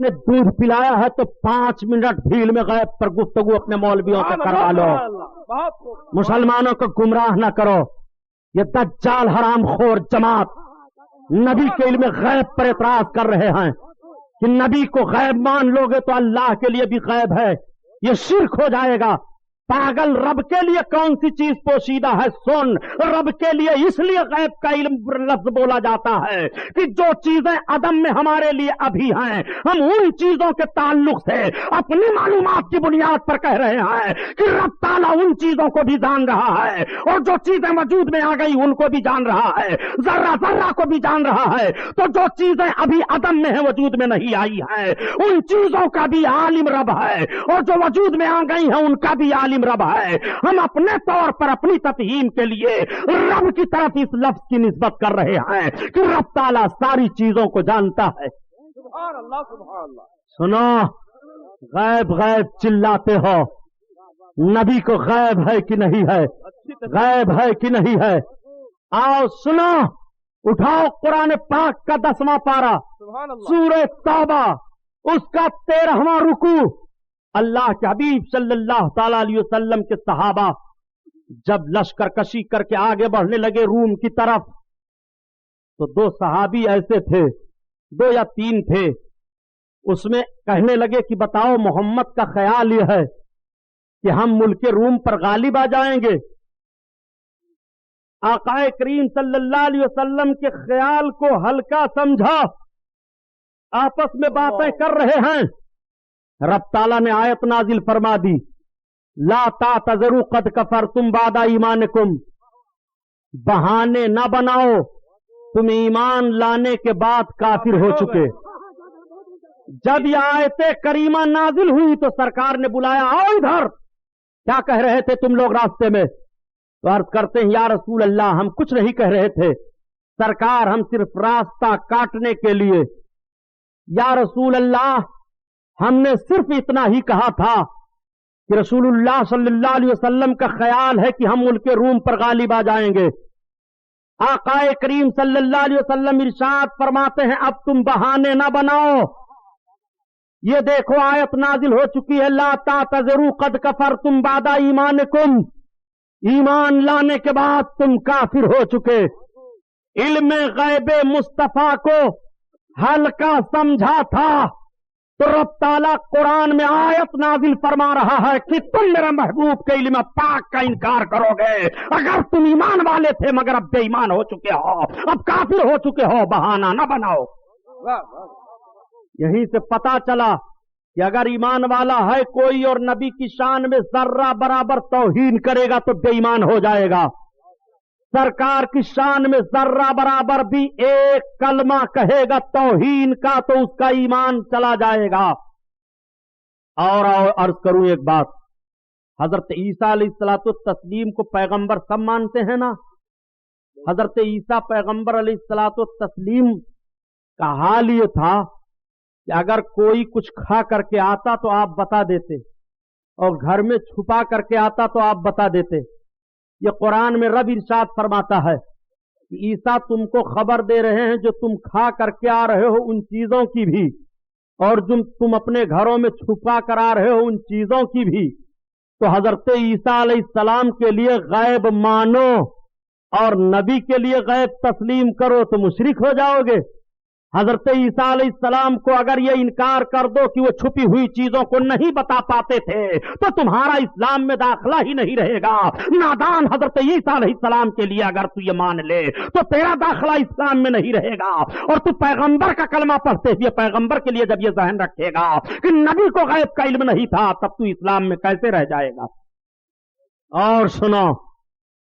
نے دودھ پلایا ہے تو 5 منٹ بھیل میں غیب پر گفتگو اپنے مولویوں سے کروا لو. مسلمانوں کو گمراہ نہ کرو. یہ دجال حرام خور جماعت نبی کے علم غیب پر اعتراض کر رہے ہیں کہ نبی کو غیب مان لو گے تو اللہ کے لیے بھی غیب ہے. یہ شرک ہو جائے گا. پاگل، رب کے لیے کون سی چیز پوشیدہ ہے؟ سن، رب کے لیے اس لیے غیب کا علم لفظ بولا جاتا ہے کہ جو چیزیں عدم میں ہمارے لیے ابھی ہیں، ہم ان چیزوں کے تعلق سے اپنی معلومات کی بنیاد پر کہہ رہے ہیں کہ رب تعالیٰ ان چیزوں کو بھی جان رہا ہے، اور جو چیزیں وجود میں آ گئی ان کو بھی جان رہا ہے، ذرہ ذرہ کو بھی جان رہا ہے. تو جو چیزیں ابھی عدم میں ہیں، وجود میں نہیں آئی ہیں، ان چیزوں کا بھی عالم رب ہے، اور جو وجود میں آ گئی ہیں ان کا بھی عالم رب ہے. ہم اپنے طور پر اپنی تفہیم کے لیے رب کی طرف اس لفظ کی نسبت کر رہے ہیں کہ رب تعالیٰ ساری چیزوں کو جانتا ہے. سبحان اللہ سبحان اللہ. سنو، غیب غیب چلاتے ہو. نبی کو غیب ہے کہ نہیں ہے؟ غیب ہے کہ نہیں ہے؟ آؤ سنو، اٹھاؤ قرآن پاک کا 10واں پارہ، سبحان اللہ. سورہ توبہ، اس کا 13واں رکوع. اللہ کے حبیب صلی اللہ تعالی علیہ وسلم کے صحابہ جب لشکر کشی کر کے آگے بڑھنے لگے روم کی طرف، تو 2 صحابی ایسے تھے، 2 یا 3 تھے، اس میں کہنے لگے کہ بتاؤ محمد کا خیال یہ ہے کہ ہم ملک روم پر غالب آ جائیں گے. آقا کریم صلی اللہ علیہ وسلم کے خیال کو ہلکا سمجھا، آپس میں باتیں کر رہے ہیں. رب تعالیٰ نے آیت نازل فرما دی، لا تعتذروا قد کفرتم بعد ایمانکم. بہانے نہ بناؤ، تم ایمان لانے کے بعد کافر ہو چکے. جب یہ آیت کریمہ نازل ہوئی تو سرکار نے بلایا، آؤ ادھر، کیا کہہ رہے تھے تم لوگ راستے میں؟ تو عرض کرتے ہیں یا رسول اللہ ہم کچھ نہیں کہہ رہے تھے سرکار، ہم صرف راستہ کاٹنے کے لیے. یا رسول اللہ ہم نے صرف اتنا ہی کہا تھا کہ رسول اللہ صلی اللہ علیہ وسلم کا خیال ہے کہ ہم ملک روم پر غالب آ جائیں گے. آقا کریم صلی اللہ علیہ وسلم ارشاد فرماتے ہیں اب تم بہانے نہ بناؤ. یہ دیکھو آیت نازل ہو چکی ہے، لا تعتذروا قد کفرتم بعد ایمانکم. ایمان لانے کے بعد تم کافر ہو چکے. علم غیب مصطفیٰ کو ہلکا سمجھا تھا تو رب تعالیٰ قرآن میں آیت نازل فرما رہا ہے کہ تم میرے محبوب کے علم پاک کا انکار کرو گے. اگر تم ایمان والے تھے مگر اب بے ایمان ہو چکے ہو، اب کافر ہو چکے ہو، بہانہ نہ بناؤ. یہیں سے پتا چلا کہ اگر ایمان والا ہے کوئی اور نبی کی شان میں ذرہ برابر توہین کرے گا تو بے ایمان ہو جائے گا. سرکار کی شان میں ذرہ برابر بھی ایک کلمہ کہے گا توہین کا تو اس کا ایمان چلا جائے گا. اور عرض کروں ایک بات، حضرت عیسیٰ علیہ الصلوۃ والتسلیم کو پیغمبر سب مانتے ہیں نا. حضرت عیسیٰ پیغمبر علیہ الصلوۃ والتسلیم کا حال یہ تھا کہ اگر کوئی کچھ کھا کر کے آتا تو آپ بتا دیتے، اور گھر میں چھپا کر کے آتا تو آپ بتا دیتے. یہ قرآن میں رب ارشاد فرماتا ہے کہ عیسیٰ تم کو خبر دے رہے ہیں جو تم کھا کر کے آ رہے ہو ان چیزوں کی بھی، اور جو تم اپنے گھروں میں چھپا کر آ رہے ہو ان چیزوں کی بھی. تو حضرت عیسیٰ علیہ السلام کے لیے غیب مانو اور نبی کے لیے غیب تسلیم کرو تو مشرک ہو جاؤ گے. حضرت عیسیٰ علیہ السلام کو اگر یہ انکار کر دو کہ وہ چھپی ہوئی چیزوں کو نہیں بتا پاتے تھے تو تمہارا اسلام میں داخلہ ہی نہیں رہے گا. نادان حضرت عیسیٰ علیہ السلام کے لیے اگر تو یہ مان لے تو تیرا داخلہ اسلام میں نہیں رہے گا. اور تو پیغمبر کا کلمہ پڑھتے ہوئے پیغمبر کے لیے جب یہ ذہن رکھے گا کہ نبی کو غیب کا علم نہیں تھا تب تو اسلام میں کیسے رہ جائے گا. اور سنو،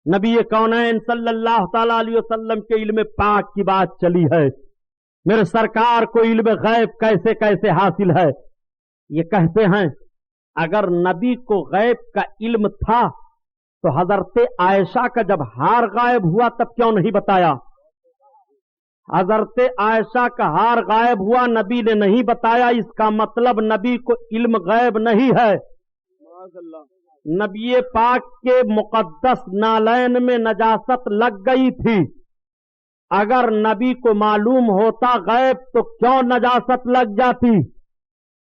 نبی کونین صلی اللہ تعالی علیہ وسلم کے علم پاک کی بات چلی ہے. میرے سرکار کو علم غیب کیسے کیسے حاصل ہے؟ یہ کہتے ہیں اگر نبی کو غیب کا علم تھا تو حضرت عائشہ کا جب ہار غائب ہوا تب کیوں نہیں بتایا؟ حضرت عائشہ کا ہار غائب ہوا نبی نے نہیں بتایا، اس کا مطلب نبی کو علم غیب نہیں ہے. نبی پاک کے مقدس نالین میں نجاست لگ گئی تھی. اگر نبی کو معلوم ہوتا غیب تو کیوں نجاست لگ جاتی؟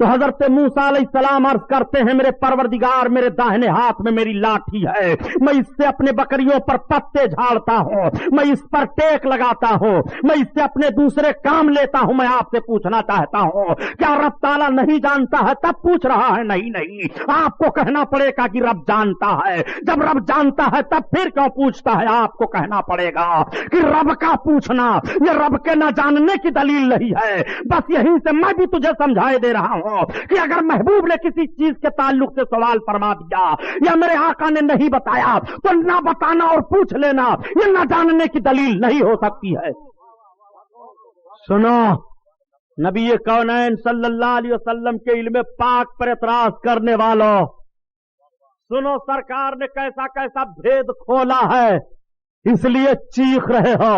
تو حضرت موسیٰ علیہ السلام عرض کرتے ہیں میرے پروردگار میرے داہنے ہاتھ میں میری لاٹھی ہے، میں اس سے اپنے بکریوں پر پتے جھاڑتا ہوں، میں اس پر ٹیک لگاتا ہوں، میں اس سے اپنے دوسرے کام لیتا ہوں۔ میں آپ سے پوچھنا چاہتا ہوں کیا رب تعالیٰ نہیں جانتا ہے تب پوچھ رہا ہے؟ نہیں، آپ کو کہنا پڑے گا کہ رب جانتا ہے۔ جب رب جانتا ہے تب پھر کیوں پوچھتا ہے؟ آپ کو کہنا پڑے گا کہ رب کا پوچھنا یہ رب کے نہ جاننے کی دلیل نہیں ہے۔ بس یہیں سے میں بھی تجھے سمجھائے دے رہا ہوں کہ اگر محبوب نے کسی چیز کے تعلق سے سوال فرما دیا یا میرے آقا نے نہیں بتایا تو نہ بتانا اور پوچھ لینا یہ نہ جاننے کی دلیل نہیں ہو سکتی ہے۔ سنو، نبی کونین صلی اللہ علیہ وسلم کے علم پاک پر اعتراض کرنے والوں، سنو سرکار نے کیسا کیسا بھید کھولا ہے، اس لیے چیخ رہے ہو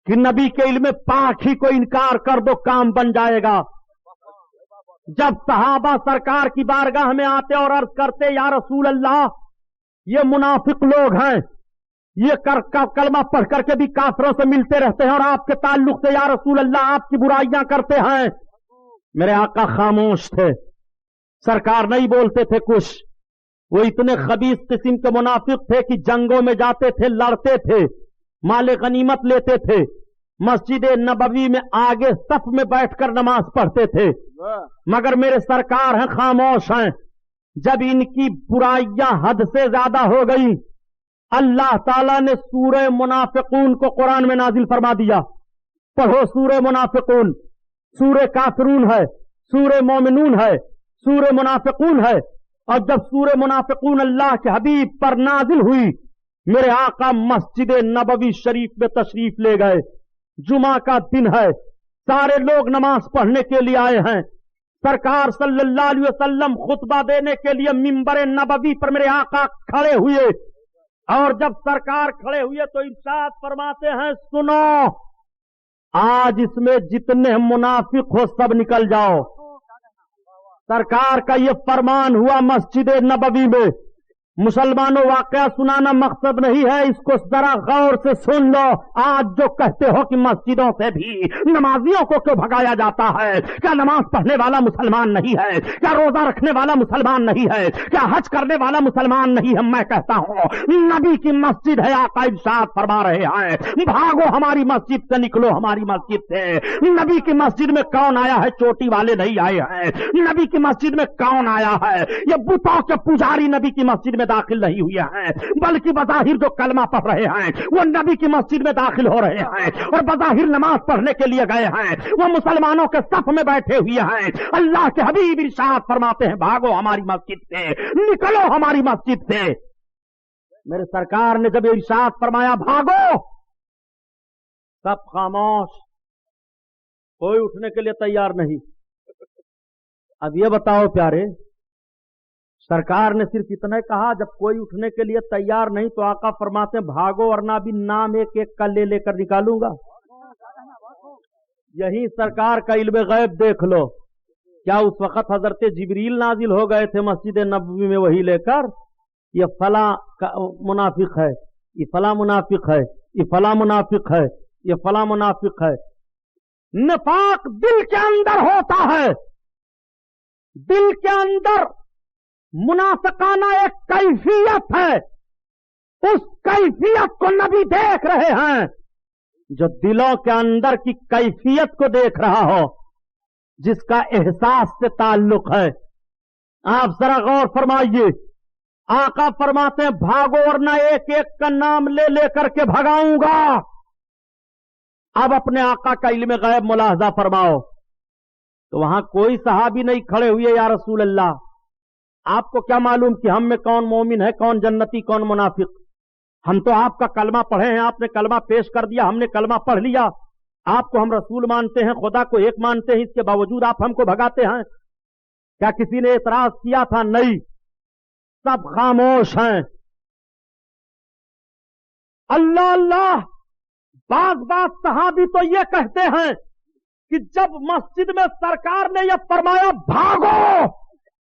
کہ نبی کے علم پاک ہی کو انکار کر دو کام بن جائے گا۔ جب صحابہ سرکار کی بارگاہ میں آتے اور عرض کرتے یا رسول اللہ یہ منافق لوگ ہیں، یہ کلمہ پڑھ کر کے بھی کافروں سے ملتے رہتے ہیں اور آپ کے تعلق سے یا رسول اللہ آپ کی برائیاں کرتے ہیں، میرے آقا خاموش تھے، سرکار نہیں بولتے تھے کچھ۔ وہ اتنے خبیث قسم کے منافق تھے کہ جنگوں میں جاتے تھے، لڑتے تھے، مال غنیمت لیتے تھے، مسجد نبوی میں آگے صف میں بیٹھ کر نماز پڑھتے تھے، مگر میرے سرکار ہیں خاموش ہیں۔ جب ان کی برائیاں حد سے زیادہ ہو گئی، اللہ تعالیٰ نے سورہ منافقون کو قرآن میں نازل فرما دیا۔ پڑھو سورہ منافقون، سورہ کافرون ہے، سورہ مومنون ہے، سورہ منافقون ہے۔ اور جب سورہ منافقون اللہ کے حبیب پر نازل ہوئی، میرے آقا مسجد نبوی شریف میں تشریف لے گئے۔ جمعہ کا دن ہے، سارے لوگ نماز پڑھنے کے لیے آئے ہیں۔ سرکار صلی اللہ علیہ وسلم خطبہ دینے کے لیے منبر نبوی پر میرے آقا کھڑے ہوئے، اور جب سرکار کھڑے ہوئے تو ارشاد فرماتے ہیں سنو، آج اس میں جتنے منافق ہو سب نکل جاؤ۔ سرکار کا یہ فرمان ہوا مسجد نبوی میں۔ مسلمانوں، واقعہ سنانا مقصد نہیں ہے، اس کو ذرا غور سے سن لو۔ آج جو کہتے ہو کہ مسجدوں سے بھی نمازیوں کو کیوں بھگایا جاتا ہے، کیا نماز پڑھنے والا مسلمان نہیں ہے؟ کیا روزہ رکھنے والا مسلمان نہیں ہے؟ کیا حج کرنے والا مسلمان نہیں ہے؟ میں کہتا ہوں نبی کی مسجد ہے، آقا ارشاد فرما رہے ہیں بھاگو ہماری مسجد سے، نکلو ہماری مسجد سے۔ نبی کی مسجد میں کون آیا ہے؟ چوٹی والے نہیں آئے ہیں۔ نبی کی مسجد میں کون آیا ہے؟ یہ بتوں کے پجاری نبی کی مسجد میں داخل نہیں ہوئے ہیں، بلکہ بظاہر جو کلمہ پڑھ رہے ہیں وہ نبی کی مسجد میں داخل ہو رہے ہیں، اور بظاہر نماز پڑھنے کے لیے گئے ہیں، وہ مسلمانوں کے صف میں بیٹھے ہوئے ہیں۔ اللہ کے حبیب ارشاد فرماتے ہیں بھاگو ہماری مسجد سے، نکلو ہماری مسجد سے۔ میرے سرکار نے جب ارشاد فرمایا بھاگو، سب خاموش، کوئی اٹھنے کے لیے تیار نہیں۔ اب یہ بتاؤ پیارے، سرکار نے صرف اتنا ہی کہا، جب کوئی اٹھنے کے لیے تیار نہیں تو آقا فرماتے ہیں بھاگو ورنہ بھی نام ایک ایک کا لے کر نکالوں گا۔ یہی سرکار کا علم غیب دیکھ لو، کیا اس وقت حضرت جبریل نازل ہو گئے تھے مسجد نبوی میں وہی لے کر یہ فلاں منافق ہے، یہ فلاں منافق ہے، یہ فلاں منافق ہے، یہ فلاں منافق ہے؟ نفاق دل کے اندر ہوتا ہے، دل کے اندر منافقانہ ایک کیفیت ہے، اس کیفیت کو نبی دیکھ رہے ہیں۔ جو دلوں کے اندر کی کیفیت کو دیکھ رہا ہو، جس کا احساس سے تعلق ہے، آپ ذرا غور فرمائیے۔ آقا فرماتے ہیں بھاگو ورنہ ایک ایک کا نام لے کر کے بھگاؤں گا۔ اب اپنے آقا کا علم غیب ملاحظہ فرماؤ، تو وہاں کوئی صحابی نہیں کھڑے ہوئے یا رسول اللہ آپ کو کیا معلوم کہ ہم میں کون مومن ہے، کون جنتی، کون منافق؟ ہم تو آپ کا کلمہ پڑھے ہیں، آپ نے کلمہ پیش کر دیا، ہم نے کلمہ پڑھ لیا، آپ کو ہم رسول مانتے ہیں، خدا کو ایک مانتے ہیں، اس کے باوجود آپ ہم کو بھگاتے ہیں۔ کیا کسی نے اعتراض کیا تھا؟ نہیں، سب خاموش ہیں۔ اللہ اللہ، بعض صحابی تو یہ کہتے ہیں کہ جب مسجد میں سرکار نے یہ فرمایا بھاگو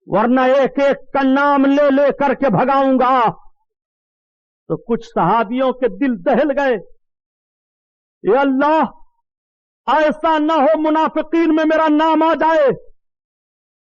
ورنہ ایک ایک کا نام لے کر کے بھگاؤں گا، تو کچھ صحابیوں کے دل دہل گئے، اے اللہ ایسا نہ ہو منافقین میں میرا نام آ جائے۔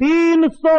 300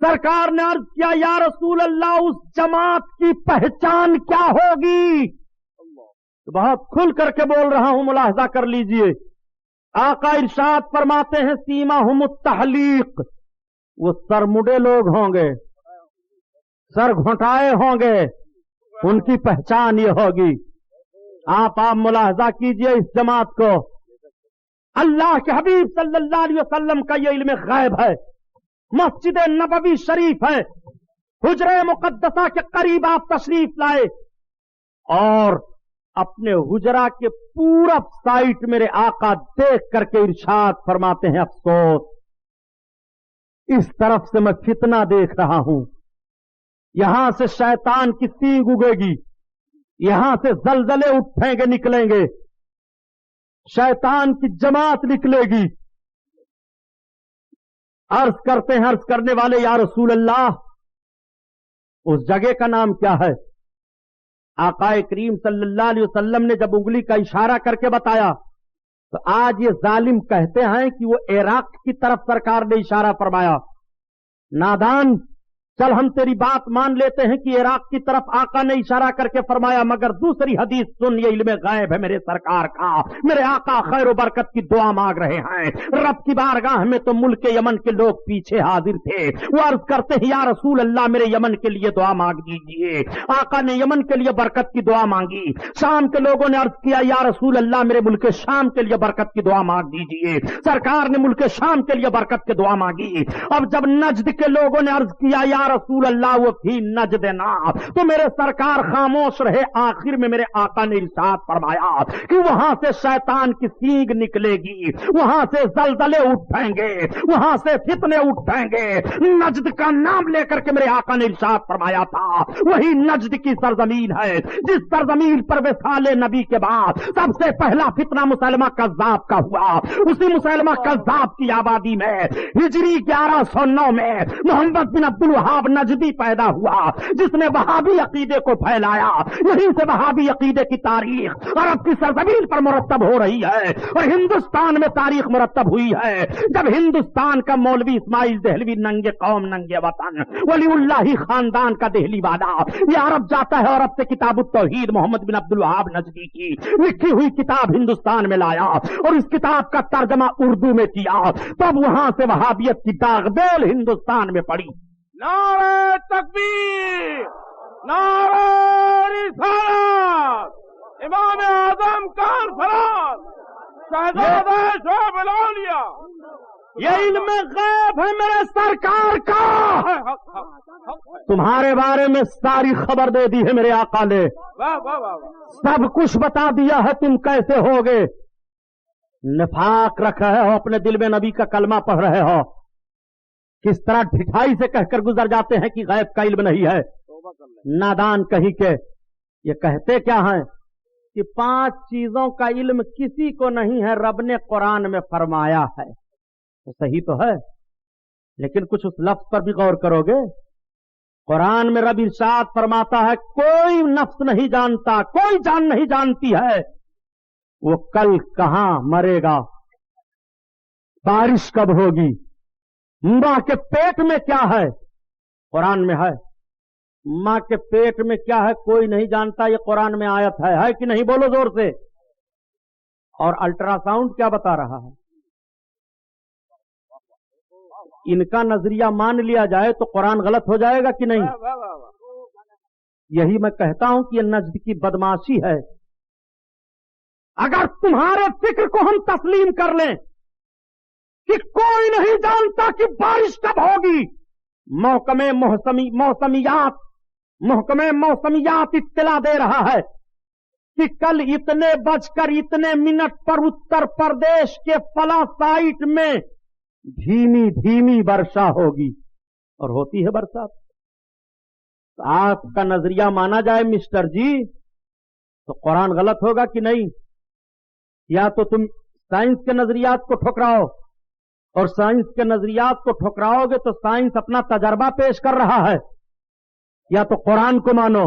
سرکار نے عرض کیا یا رسول اللہ اس جماعت کی پہچان کیا ہوگی؟ بہت کھل کر کے بول رہا ہوں، ملاحظہ کر لیجئے۔ آقا ارشاد فرماتے ہیں سیماہم التحلیق، وہ سر مڈے لوگ ہوں گے، سر گھٹائے ہوں گے، ان کی پہچان یہ ہوگی۔ آپ ملاحظہ کیجئے اس جماعت کو۔ اللہ کے حبیب صلی اللہ علیہ وسلم کا یہ علم غیب ہے، مسجد نبوی شریف ہے، حجرہ مقدسہ کے قریب آپ تشریف لائے اور اپنے حجرہ کے پورا سائٹ میرے آقا دیکھ کر کے ارشاد فرماتے ہیں افسوس، اس طرف سے میں فتنہ دیکھ رہا ہوں، یہاں سے شیطان کی سینگ اگے گی، یہاں سے زلزلے اٹھیں گے، نکلیں گے، شیطان کی جماعت نکلے گی۔ عرض کرتے ہیں عرض کرنے والے یا رسول اللہ اس جگہ کا نام کیا ہے؟ آقا کریم صلی اللہ علیہ وسلم نے جب انگلی کا اشارہ کر کے بتایا تو آج یہ ظالم کہتے ہیں کہ وہ عراق کی طرف سرکار نے اشارہ فرمایا۔ نادان، چل ہم تیری بات مان لیتے ہیں کہ عراق کی طرف آقا نے اشارہ کر کے فرمایا، مگر دوسری حدیث سن، یہ علم غیب ہے میرے سرکار کا۔ میرے آقا خیر و برکت کی دعا مانگ رہے ہیں، رب کی بارگاہ میں تو ملک یمن کے لوگ پیچھے حاضر تھے، وہ عرض کرتے ہیں یا رسول اللہ میرے یمن کے لیے دعا مانگ دیجیے۔ آقا نے یمن کے لیے برکت کی دعا مانگی، شام کے لوگوں نے عرض کیا یا رسول اللہ میرے ملک شام کے لیے برکت کی دعا مانگ دیجیے۔ سرکار نے ملک شام کے لیے برکت کی دعا مانگی۔ اب جب نجد کے لوگوں نے عرض کیا یا رسول اللہ وہ فی نجد نا، تو میرے سرکار خاموش رہے۔ آخر میں میرے آقا نے ارشاد فرمایا کہ وہاں سے شیطان کی سینگ نکلے گی، وہاں سے زلزلے اٹھیں گے، وہاں سے فتنے اٹھیں گے۔ نجد کا نام لے کر کے میرے آقا نے ارشاد فرمایا تھا وہی نجد کی سرزمین ہے جس سرزمین پر وصال نبی کے بعد سب سے پہلا فتنہ مسلمہ کذاب کا ہوا۔ اسی مسلمہ کذاب کی آبادی میں ہجری 1109 میں محمد بن عبد الوہاب نجدی پیدا ہوا، جس نے وہابی عقیدے کو پھیلایا۔ یہیں سے وہابی عقیدے کی تاریخ عرب کی سرزمین پر مرتب ہو رہی ہے اور ہندوستان میں تاریخ مرتب ہوئی ہے جب ہندوستان کا مولوی اسماعیل دہلوی ننگے قوم ننگے وطن ولی اللہ خاندان کا دہلی والا یہ عرب جاتا ہے، عرب سے کتاب التوحید محمد بن عبد الوہاب نجدی کی لکھی ہوئی کتاب ہندوستان میں لایا اور اس کتاب کا ترجمہ اردو میں کیا، تب وہاں سے وہابیت کی داغ بیل ہندوستان میں پڑی۔ نعرہ تکبیر، نعرہ رسالت، امام اعظم کانفرنس، شہزادہ شعب الاولیاء، یہ علم غیب ہے میرے سرکار کا، تمہارے بارے میں ساری خبر دے دی ہے میرے آقا نے، واہ واہ واہ واہ، سب کچھ بتا دیا ہے تم کیسے ہوگے۔ نفاق رکھ رہے ہو، اپنے دل میں نبی کا کلمہ پڑھ رہے ہو، کس طرح ڈھٹائی سے کہہ کر گزر جاتے ہیں کہ غیب کا علم نہیں ہے۔ نادان کہیں کے یہ کہتے کیا ہیں کہ 5 چیزوں کا علم کسی کو نہیں ہے، رب نے قرآن میں فرمایا ہے، تو صحیح تو ہے، لیکن کچھ اس لفظ پر بھی غور کرو گے۔ قرآن میں رب ارشاد فرماتا ہے کوئی نفس نہیں جانتا، کوئی جان نہیں جانتی ہے وہ کل کہاں مرے گا، بارش کب ہوگی، ماں کے پیٹ میں کیا ہے، قرآن میں ہے، ماں کے پیٹ میں کیا ہے کوئی نہیں جانتا، یہ قرآن میں آیت ہے کہ نہیں؟ بولو زور سے۔ اور الٹرا ساؤنڈ کیا بتا رہا ہے؟ ان کا نظریہ مان لیا جائے تو قرآن غلط ہو جائے گا کہ نہیں؟ یہی میں کہتا ہوں کہ یہ نجد کی بدماشی ہے۔ اگر تمہارے فکر کو ہم تسلیم کر لیں کہ کوئی نہیں جانتا کہ بارش کب ہوگی، محکمہ موسمیات اطلاع دے رہا ہے کہ کل اتنے بج کر اتنے منٹ پر اتر پردیش کے فلاں سائٹ میں دھیمی دھیمی برشا ہوگی، اور ہوتی ہے برسات۔ آپ کا نظریہ مانا جائے مسٹر جی تو قرآن غلط ہوگا کہ نہیں؟ یا تو تم سائنس کے نظریات کو ٹھکراؤ، اور سائنس کے نظریات کو ٹھکراؤ گے تو سائنس اپنا تجربہ پیش کر رہا ہے، یا تو قرآن کو مانو۔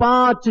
5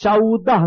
14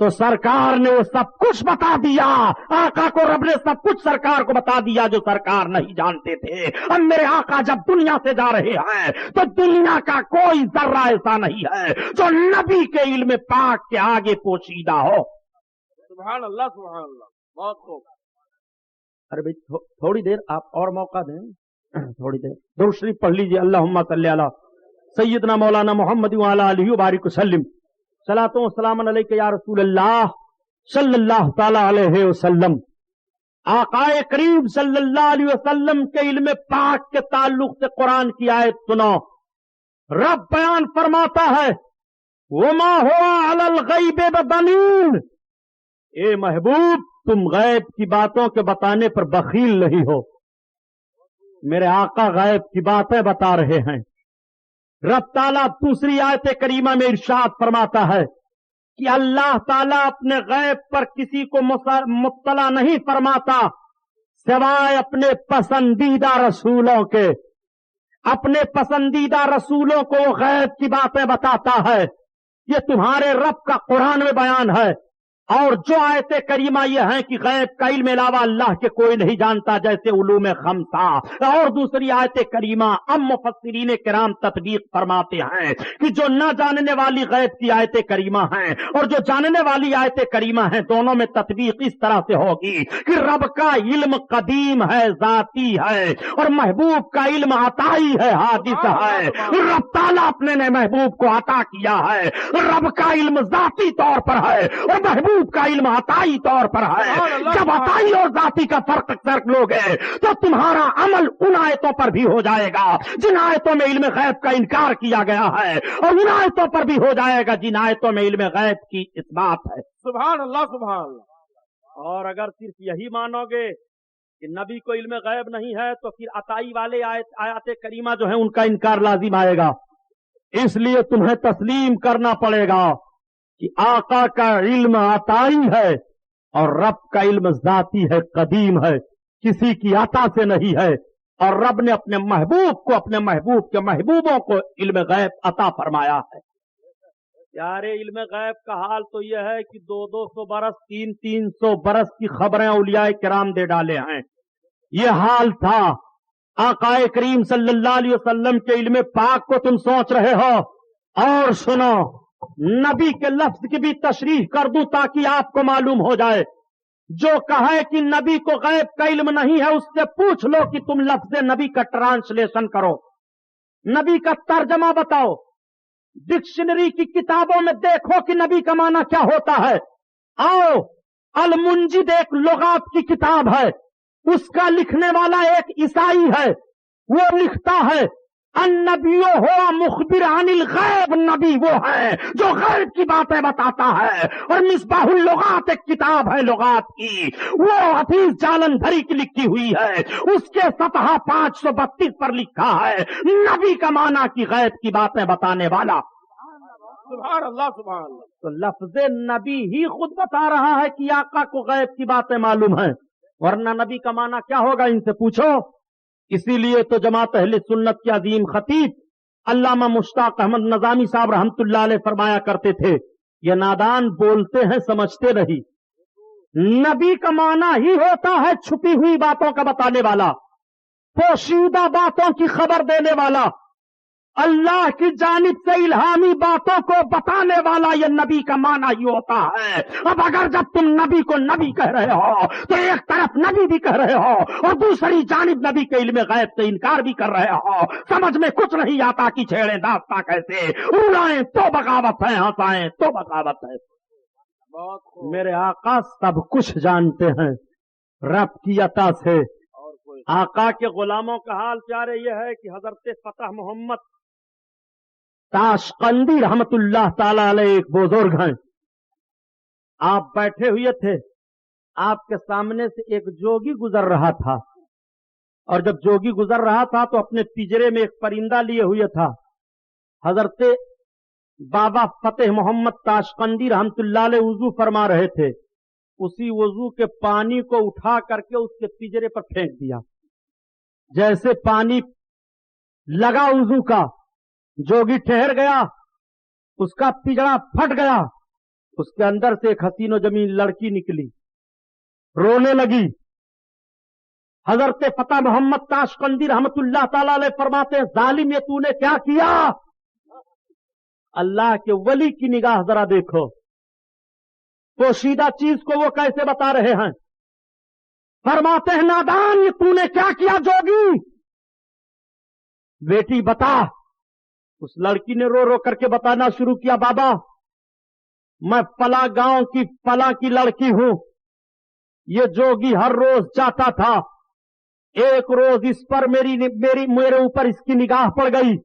تو سرکار نے وہ سب کچھ بتا دیا. آقا کو رب نے سب کچھ سرکار کو بتا دیا جو سرکار نہیں جانتے تھے. اب میرے آقا جب دنیا سے جا رہے ہیں تو دنیا کا کوئی ذرہ ایسا نہیں ہے جو نبی کے علم پاک کے آگے پوشیدہ ہو. سبحان اللہ سبحان اللہ. بہت خوب. ارے بھائی تھوڑی دیر آپ اور موقع دیں, تھوڑی دیر درود شریف پڑھ لیجیے. اللہم صلی علی سیدنا مولانا محمد وعلی آلہ وبارک وسلم. صلاۃ و سلام علیک یا رسول اللہ صلی اللہ تعالی علیہ وسلم. آقا کریم صلی اللہ علیہ وسلم کے علم پاک کے تعلق سے قرآن کی آیت سنو. رب بیان فرماتا ہے وما ہوا علی الغیب بضنین. اے محبوب تم غیب کی باتوں کے بتانے پر بخیل نہیں ہو. میرے آقا غیب کی باتیں بتا رہے ہیں. رب تعالیٰ دوسری آیت کریمہ میں ارشاد فرماتا ہے کہ اللہ تعالیٰ اپنے غیب پر کسی کو مطلع نہیں فرماتا سوائے اپنے پسندیدہ رسولوں کے. اپنے پسندیدہ رسولوں کو وہ غیب کی باتیں بتاتا ہے. یہ تمہارے رب کا قرآن میں بیان ہے. اور جو آیت کریمہ یہ ہیں کہ غیب کا علم علاوہ اللہ کے کوئی نہیں جانتا جیسے علوم خمسہ. اور دوسری آیت کریمہ ام مفسرین کرام تطبیق فرماتے ہیں کہ جو نہ جاننے والی غیب کی آیت کریمہ ہیں اور جو جاننے والی آیت کریمہ ہیں دونوں میں تطبیق اس طرح سے ہوگی کہ رب کا علم قدیم ہے ذاتی ہے اور محبوب کا علم عطائی ہے حادث ہے. رب تعالیٰ اپنے نے محبوب کو عطا کیا ہے. رب کا علم ذاتی طور پر ہے اور محبوب کا علم عطائی طور پر ہے. جب عطائی اور ذاتی کا فرق لوگے تو تمہارا عمل ان آیتوں پر بھی ہو جائے گا جن آیتوں میں علم غیب کا انکار کیا گیا ہے اور ان آیتوں پر بھی ہو جائے گا جن آیتوں میں علم غیب کی اثبات ہے. سبحان اللہ سبحان اللہ. اور اگر صرف یہی مانو گے کہ نبی کو علم غیب نہیں ہے تو پھر عطائی والے آیات کریمہ جو ہیں ان کا انکار لازم آئے گا. اس لیے تمہیں تسلیم کرنا پڑے گا کہ آقا کا علم عطائی ہے اور رب کا علم ذاتی ہے قدیم ہے کسی کی عطا سے نہیں ہے. اور رب نے اپنے محبوب کو اپنے محبوب کے محبوبوں کو علم غیب عطا فرمایا ہے. پیارے علم غیب کا حال تو یہ ہے کہ 200 برس 300 برس کی خبریں اولیاء کرام دے ڈالے ہیں. یہ حال تھا. آقا کریم صلی اللہ علیہ وسلم کے علم پاک کو تم سوچ رہے ہو. اور سنو نبی کے لفظ کی بھی تشریح کر دوں تاکہ آپ کو معلوم ہو جائے. جو کہے کہ نبی کو غیب کا علم نہیں ہے اس سے پوچھ لو کہ تم لفظ نبی کا ٹرانسلیشن کرو, نبی کا ترجمہ بتاؤ, ڈکشنری کی کتابوں میں دیکھو کہ نبی کا معنی کیا ہوتا ہے. آؤ المنجد ایک لغات کی کتاب ہے, اس کا لکھنے والا ایک عیسائی ہے. وہ لکھتا ہے النبی ہوا مخبر عن الغیب. نبی وہ ہے جو غیب کی باتیں بتاتا ہے. اور مصباح اللغات ایک کتاب ہے لغات کی, وہ حفیظ جالندھری کی لکھی ہوئی ہے. اس کے صفحہ 532 پر لکھا ہے نبی کا معنی کی غیب کی باتیں بتانے والا. سبحان اللہ سبحان اللہ. تو لفظ نبی ہی خود بتا رہا ہے کہ آقا کو غیب کی باتیں معلوم ہیں, ورنہ نبی کا معنی کیا ہوگا ان سے پوچھو. اسی لیے تو جماعت اہل سنت کے عظیم خطیب علامہ مشتاق احمد نظامی صاحب رحمت اللہ علیہ فرمایا کرتے تھے یہ نادان بولتے ہیں سمجھتے نہیں. نبی کا معنی ہی ہوتا ہے چھپی ہوئی باتوں کا بتانے والا, پوشیدہ باتوں کی خبر دینے والا, اللہ کی جانب سے الہامی باتوں کو بتانے والا. یہ نبی کا معنی ہی ہوتا ہے. اب اگر جب تم نبی کو نبی کہہ رہے ہو تو ایک طرف نبی بھی کہہ رہے ہو اور دوسری جانب نبی کے علم غیب سے انکار بھی کر رہے ہو. سمجھ میں کچھ نہیں آتا کہ چھیڑیں داستاں کیسے, اڑائیں تو بغاوت ہے, ہنسائیں تو بغاوت ہے. میرے آقا سب کچھ جانتے ہیں رب کی عطا سے. آقا کے غلاموں کا حال پیارے یہ ہے کہ حضرت فتح محمد تاشقندی رحمت اللہ تعالی علیہ ایک بزرگ ہیں. آپ بیٹھے ہوئے تھے, آپ کے سامنے سے ایک جوگی گزر رہا تھا اور جب جوگی گزر رہا تھا تو اپنے پنجرے میں ایک پرندہ لیے ہوئے تھا. حضرت بابا فتح محمد تاشقندی رحمت اللہ علیہ وضو فرما رہے تھے. اسی وضو کے پانی کو اٹھا کر کے اس کے پنجرے پر پھینک دیا. جیسے پانی لگا وضو کا, جوگی ٹھہر گیا, اس کا پنجرا پھٹ گیا, اس کے اندر سے ایک حسین و جمیل لڑکی نکلی, رونے لگی. حضرت فتح محمد تاشقندی رحمت اللہ تعالی علیہ فرماتے ہیں, ظالم یہ تو نے کیا کیا؟ اللہ کے ولی کی نگاہ ذرا دیکھو, پوشیدہ چیز کو وہ کیسے بتا رہے ہیں. فرماتے ہیں نادان یہ تو نے کیا کیا جوگی؟ بیٹی بتا. اس لڑکی نے رو رو کر کے بتانا شروع کیا, بابا میں فلاں گاؤں کی فلاں کی لڑکی ہوں, یہ جوگی ہر روز جاتا تھا, ایک روز اس پر میرے اوپر اس کی نگاہ پڑ گئی,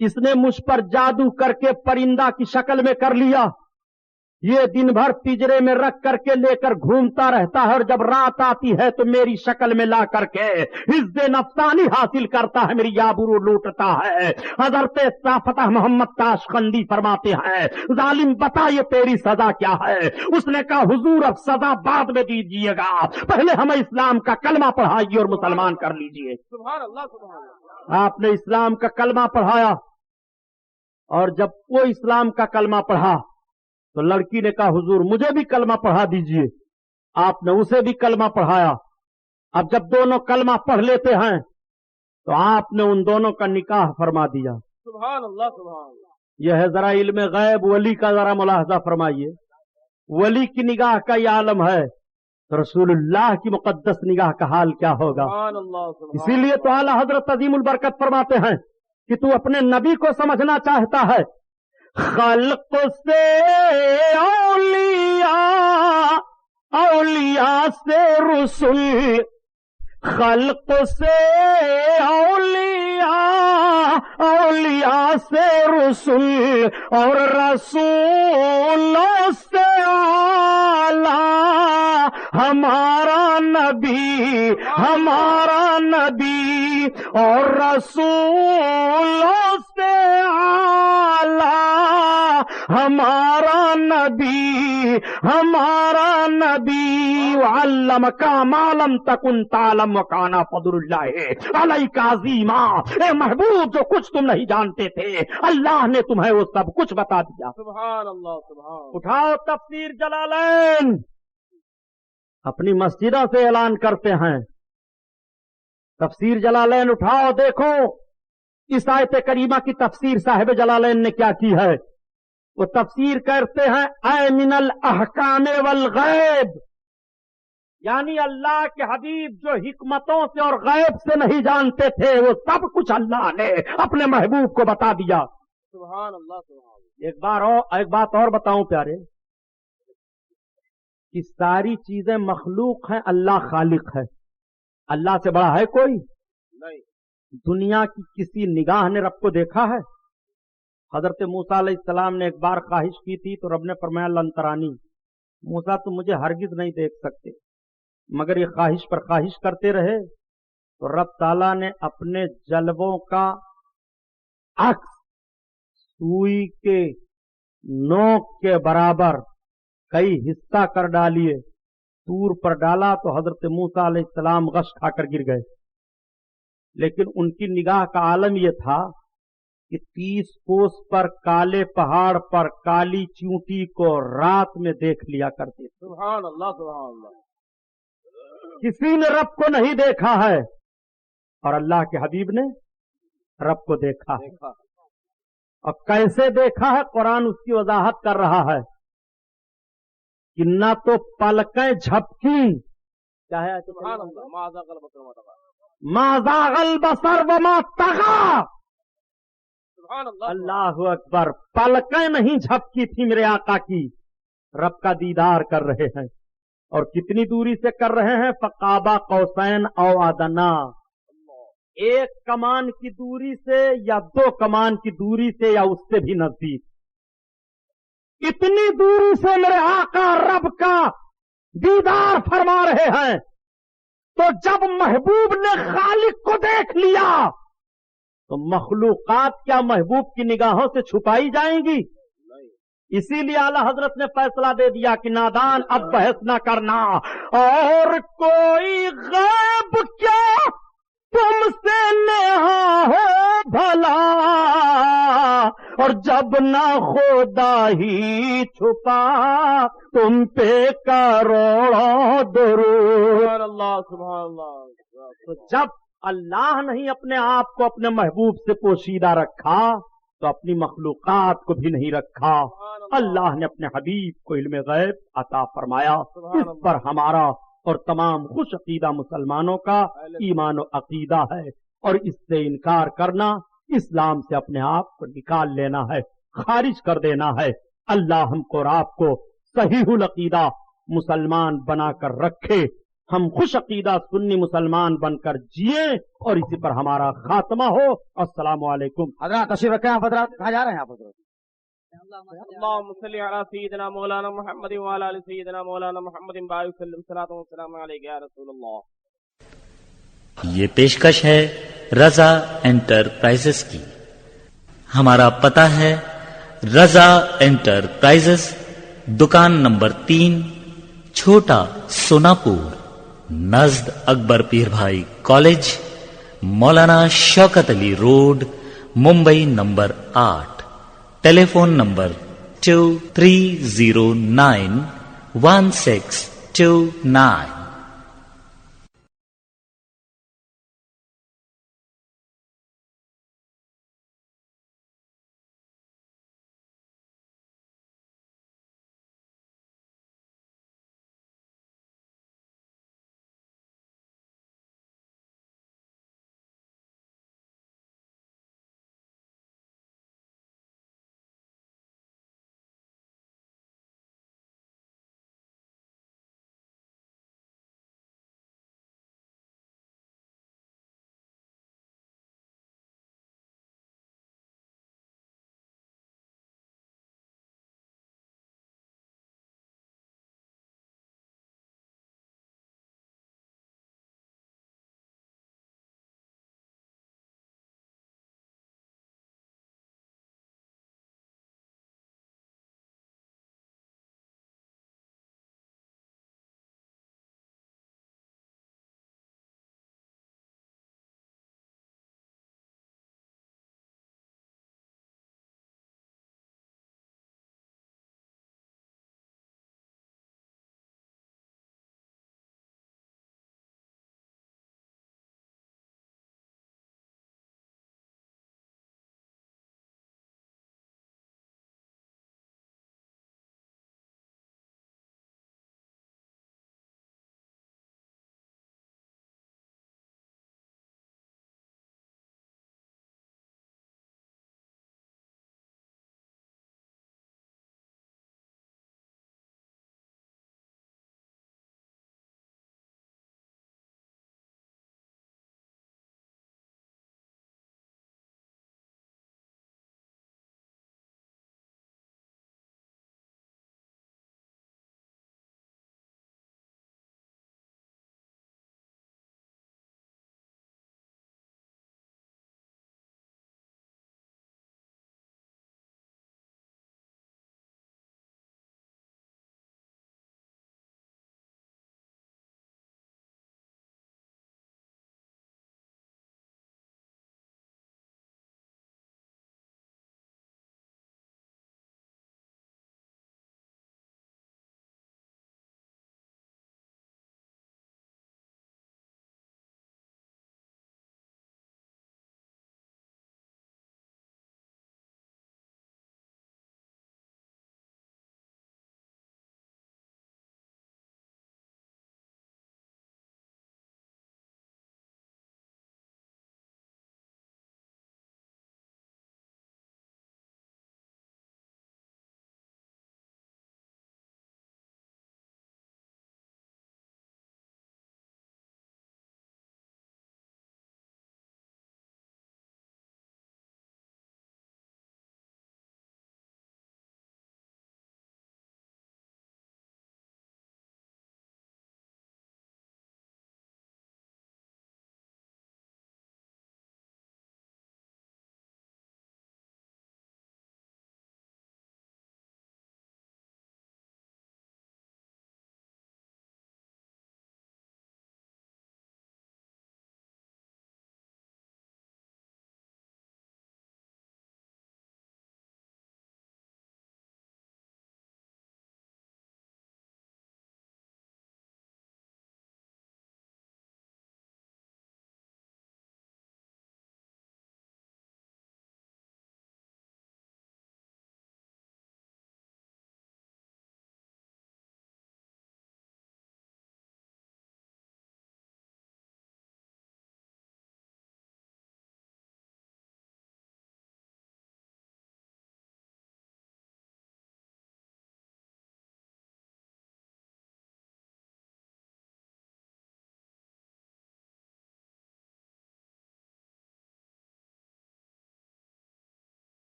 اس نے مجھ پر جادو کر کے پرندہ کی شکل میں کر لیا, یہ دن بھر پجرے میں رکھ کر کے لے کر گھومتا رہتا ہے, اور جب رات آتی ہے تو میری شکل میں لا کر کے عز نفسانی حاصل کرتا ہے, میری آبرو لوٹتا ہے. حضرت فتح محمد تاشقندی فرماتے ہیں ظالم بتا یہ تیری سزا کیا ہے؟ اس نے کہا حضور اب سزا بعد میں دیجیے گا, پہلے ہمیں اسلام کا کلمہ پڑھائیے اور مسلمان کر لیجیے. سبحان اللہ سبحان اللہ. آپ نے اسلام کا کلمہ پڑھایا, اور جب وہ اسلام کا کلمہ پڑھا تو لڑکی نے کہا حضور مجھے بھی کلمہ پڑھا دیجئے. آپ نے اسے بھی کلمہ پڑھایا. اب جب دونوں کلمہ پڑھ لیتے ہیں تو آپ نے ان دونوں کا نکاح فرما دیا. سبحان اللہ سبحان اللہ. یہ ہے ذرا علم غیب, ولی کا ذرا ملاحظہ فرمائیے. ولی کی نگاہ کا یہ عالم ہے, تو رسول اللہ کی مقدس نگاہ کا حال کیا ہوگا؟ سبحان اللہ سبحان. اسی لیے تو اعلیٰ حضرت عظیم البرکت فرماتے ہیں کہ تو اپنے نبی کو سمجھنا چاہتا ہے, خلق سے اولیاء, اولیاء سے رسول, خلق سے اولیاء, اولیاء سے رسول, اور رسولوں سے اعلیٰ ہمارا نبی, ہمارا نبی, اور رسولوں سے اعلیٰ ہمارا نبی, ہمارا نبی. وعلمک ما لم تکن تعلم وکان فضل اللہ علیک عظیما. اے محبوب جو کچھ تم نہیں جانتے تھے اللہ نے تمہیں وہ سب کچھ بتا دیا. سبحان اللہ سبحان. اٹھاؤ تفسیر جلالین, اپنی مسجدوں سے اعلان کرتے ہیں تفسیر جلالین اٹھاؤ, دیکھو اس آیت کریمہ کی تفسیر صاحب جلالین نے کیا کی ہے. وہ تفسیر کرتے ہیں اے من الاحکام والغیب, یعنی اللہ کے حبیب جو حکمتوں سے اور غیب سے نہیں جانتے تھے وہ سب کچھ اللہ نے اپنے محبوب کو بتا دیا. سبحان اللہ سبحان. ایک بات اور بتاؤں پیارے, کہ ساری چیزیں مخلوق ہیں, اللہ خالق ہے. اللہ سے بڑا ہے کوئی نہیں. دنیا کی کسی نگاہ نے رب کو دیکھا ہے؟ حضرت موسیٰ علیہ السلام نے ایک بار خواہش کی تھی تو رب نے فرمایا لن ترانی, موسیٰ تم مجھے ہرگز نہیں دیکھ سکتے. مگر یہ خواہش پر خواہش کرتے رہے تو رب تعالیٰ نے اپنے جلووں کا عکس سوئی کے نوک کے برابر کئی حصہ کر ڈالیے, طور پر ڈالا تو حضرت موسیٰ علیہ السلام غش کھا کر گر گئے. لیکن ان کی نگاہ کا عالم یہ تھا کہ 30 کوس پر کالے پہاڑ پر کالی چونٹی کو رات میں دیکھ لیا کرتے. سبحان اللہ سبحان اللہ. کسی نے رب کو نہیں دیکھا ہے, اور اللہ کے حبیب نے رب کو دیکھا ہے. اور کیسے دیکھا ہے قرآن اس کی وضاحت کر رہا ہے کہ نہ تو پلکیں جھپکی, کیا ہے سبحان اللہ, ما ذاق البصر وما طغى, ما ذاق البصر وما طغى. سبحان اللہ. اللہ اکبر, پلکیں نہیں جھپکی تھی میرے آقا کی, رب کا دیدار کر رہے ہیں. اور کتنی دوری سے کر رہے ہیں؟ فقاب قوسین او ادنا, ایک کمان کی دوری سے یا 2 کمان کی دوری سے یا اس سے بھی نزدیک. اتنی دوری سے میرے آقا رب کا دیدار فرما رہے ہیں. تو جب محبوب نے خالق کو دیکھ لیا تو مخلوقات کیا محبوب کی نگاہوں سے چھپائی جائیں گی؟ اسی لیے اعلیٰ حضرت نے فیصلہ دے دیا کہ نادان اب بحث نہ کرنا, اور کوئی غیب کیا تم سے نہا ہو بھلا, اور جب نہ خدا ہی چھپا تم پہ کروڑوں درود. سبحان اللہ سبحان اللہ. تو جب اللہ نہیں اپنے آپ کو اپنے محبوب سے پوشیدہ رکھا تو اپنی مخلوقات کو بھی نہیں رکھا. اللہ نے اپنے حبیب کو علم غیب عطا فرمایا. اس پر ہمارا اور تمام خوش عقیدہ مسلمانوں کا ایمان و عقیدہ ہے، اور اس سے انکار کرنا اسلام سے اپنے آپ کو نکال لینا ہے، خارج کر دینا ہے. اللہ ہم کو اور آپ کو صحیح العقیدہ مسلمان بنا کر رکھے، ہم خوش عقیدہ سنی مسلمان بن کر جیے اور اسی پر ہمارا خاتمہ ہو. السلام علیکم. حضرات تشریف رکھیں. آپ حضرات کہاں جا رہے ہیں؟ آپ حضرات اللهم صل على سيدنا مولانا محمد وعلى ال سيدنا مولانا محمد بارك وسلم صلاة والسلام عليك يا رسول الله. یہ پیشکش ہے رضا انٹرپرائزز کی. ہمارا پتہ ہے رضا انٹرپرائزز، دکان نمبر 3، چھوٹا سوناپور، نزد اکبر پیر بھائی کالج، مولانا شوکت علی روڈ، ممبئی نمبر 8. ٹیلی فون نمبر 23091629.